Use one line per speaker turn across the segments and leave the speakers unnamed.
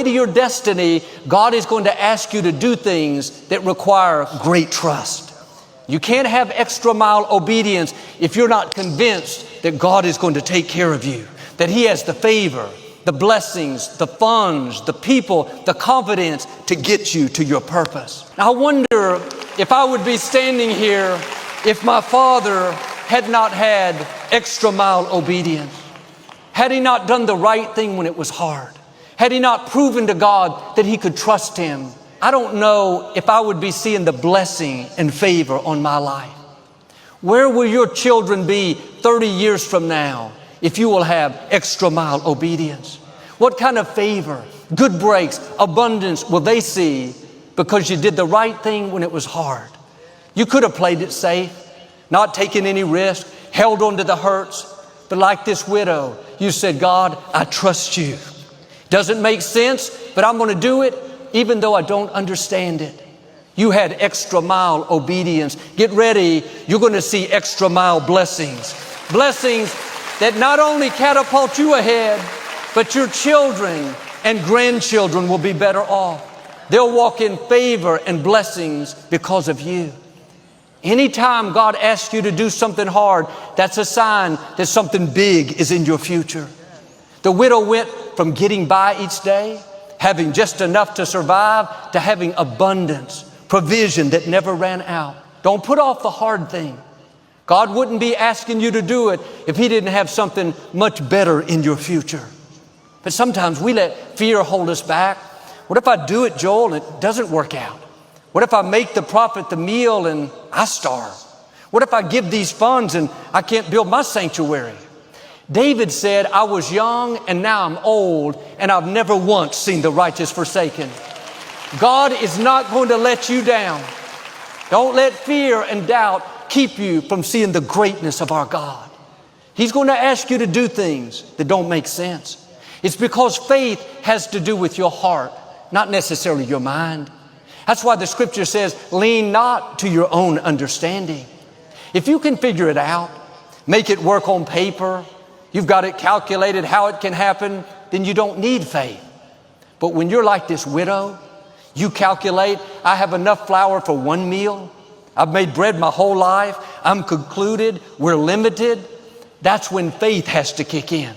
to your destiny, God is going to ask you to do things that require great trust. You can't have extra mile obedience if you're not convinced that God is going to take care of you, that He has the favor, the blessings, the funds, the people, the confidence to get you to your purpose. Now, I wonder if I would be standing here if my father had not had extra mile obedience. Had he not done the right thing when it was hard? Had he not proven to God that he could trust Him? I don't know if I would be seeing the blessing and favor on my life. Where will your children be 30 years from now if you will have extra mile obedience? What kind of favor, good breaks, abundance will they see because you did the right thing when it was hard? You could have played it safe, not taken any risk, held on to the hurts, but like this widow, you said, God, I trust you. Doesn't make sense, but I'm going to do it even though I don't understand it. You had extra mile obedience. Get ready. You're going to see extra mile blessings. Blessings that not only catapult you ahead, but your children and grandchildren will be better off. They'll walk in favor and blessings because of you. Anytime God asks you to do something hard, that's a sign that something big is in your future. The widow went from getting by each day, having just enough to survive, to having abundance, provision that never ran out. Don't put off the hard thing. God wouldn't be asking you to do it if He didn't have something much better in your future. But sometimes we let fear hold us back. What if I do it, Joel, and it doesn't work out? What if I make the prophet the meal and I starve? What if I give these funds and I can't build my sanctuary? David said, I was young and now I'm old and I've never once seen the righteous forsaken. God is not going to let you down. Don't let fear and doubt keep you from seeing the greatness of our God. He's going to ask you to do things that don't make sense. It's because faith has to do with your heart, not necessarily your mind. That's why the scripture says, lean not to your own understanding. If you can figure it out, make it work on paper, you've got it calculated how it can happen, then you don't need faith. But when you're like this widow, you calculate, I have enough flour for one meal. I've made bread my whole life. I'm concluded. We're limited. That's when faith has to kick in.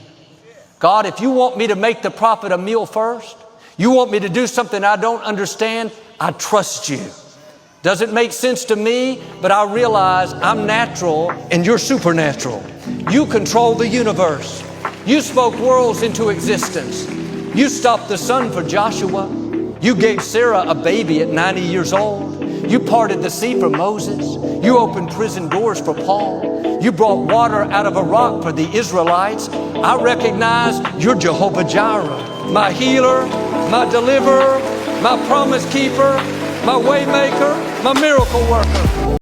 God, if you want me to make the prophet a meal first, you want me to do something I don't understand, I trust you. Doesn't make sense to me, but I realize I'm natural and you're supernatural. You control the universe. You spoke worlds into existence. You stopped the sun for Joshua. You gave Sarah a baby at 90 years old. You parted the sea for Moses. You opened prison doors for Paul. You brought water out of a rock for the Israelites. I recognize you're Jehovah Jireh, my healer, my deliverer, my promise keeper, my way maker, my miracle worker.